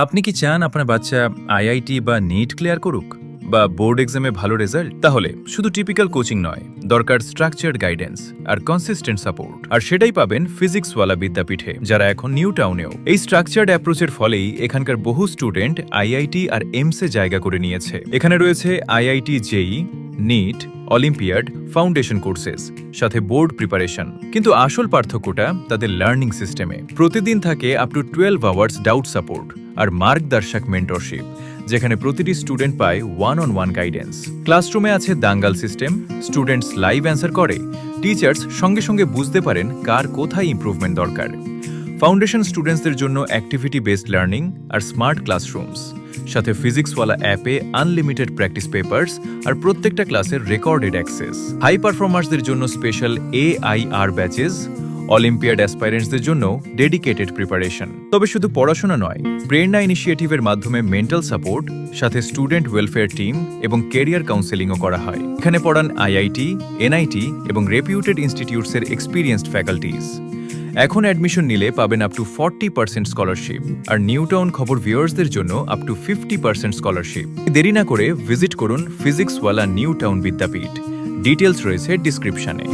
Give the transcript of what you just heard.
আপনি কি চান আপনার বাচ্চা আইআইটি বা নিট ক্লিয়ার করুক বা বোর্ড এক্সামে ভালো রেজাল্ট? তাহলে শুধু টিপিক্যাল কোচিং নয়, দরকার স্ট্রাকচার্ড গাইডেন্স আর কনসিস্টেন্ট সাপোর্ট। আর সেটাই পাবেন ফিজিক্সওয়ালা বিদ্যাপীঠে, যারা এখন নিউ টাউনেও। এই স্ট্রাকচার্ড অ্যাপ্রোচের ফলেই এখানকার বহু স্টুডেন্ট আইআইটি আর এমসে জায়গা করে নিয়েছে। এখানে রয়েছে IIT JEE, NEET, olympiad, foundation courses, সাথে বোর্ড প্রিপারেশন। কিন্তু আসল পার্থক্যটা তাদের লার্নিং সিস্টেমে। প্রতিদিন থাকে up to 12 hours doubt support আর মার্গদর্শক মেন্টরশিপ, যেখানে প্রতিটি স্টুডেন্ট পায় ওয়ান-অন-ওয়ান গাইডেন্স। ক্লাসরুমে আছে দাঙ্গাল সিস্টেম, স্টুডেন্টস লাইভ অ্যান্সার করে, টিচার্স সঙ্গে সঙ্গে বুঝতে পারেন কার কোথায় ইমপ্রুভমেন্ট দরকার। ফাউন্ডেশন স্টুডেন্টসদের জন্য অ্যাক্টিভিটি বেসড লার্নিং আর স্মার্ট ক্লাসরুমস, সাথে ফিজিক্সওয়ালা অ্যাপে আনলিমিটেড প্র্যাকটিস পেপার্স আর প্রত্যেকটা ক্লাসের রেকর্ডেড অ্যাক্সেস। হাই পারফর্মার্সদের জন্য স্পেশাল এআইআর ব্যাচেস, অলিম্পিয়াড অ্যাসপাইরেন্টসদের জন্য ডেডিকেটেড প্রিপারেশন। তবে শুধু পড়াশোনা নয়, প্রেরণা ইনিশিয়েটিভের মাধ্যমে মেন্টাল সাপোর্ট, সাথে স্টুডেন্ট ওয়েলফেয়ার টিম এবং কেরিয়ার কাউন্সেলিংও করা হয়। এখানে পড়ান আইআইটি, এনআইটি এবং রেপিউটেড ইনস্টিটিউটসের এক্সপিরিয়েন্সড ফ্যাকাল্টিজ। এখন অ্যাডমিশন নিলে পাবেন আপ টু 40% স্কলারশিপ, আর নিউ টাউন খবর ভিউয়ার্সদের জন্য আপ টু 50% স্কলারশিপ। দেরি না করে ভিজিট করুন ফিজিক্সওয়ালা নিউ টাউন বিদ্যাপীঠ। ডিটেলস রয়েছে ডিসক্রিপশনে।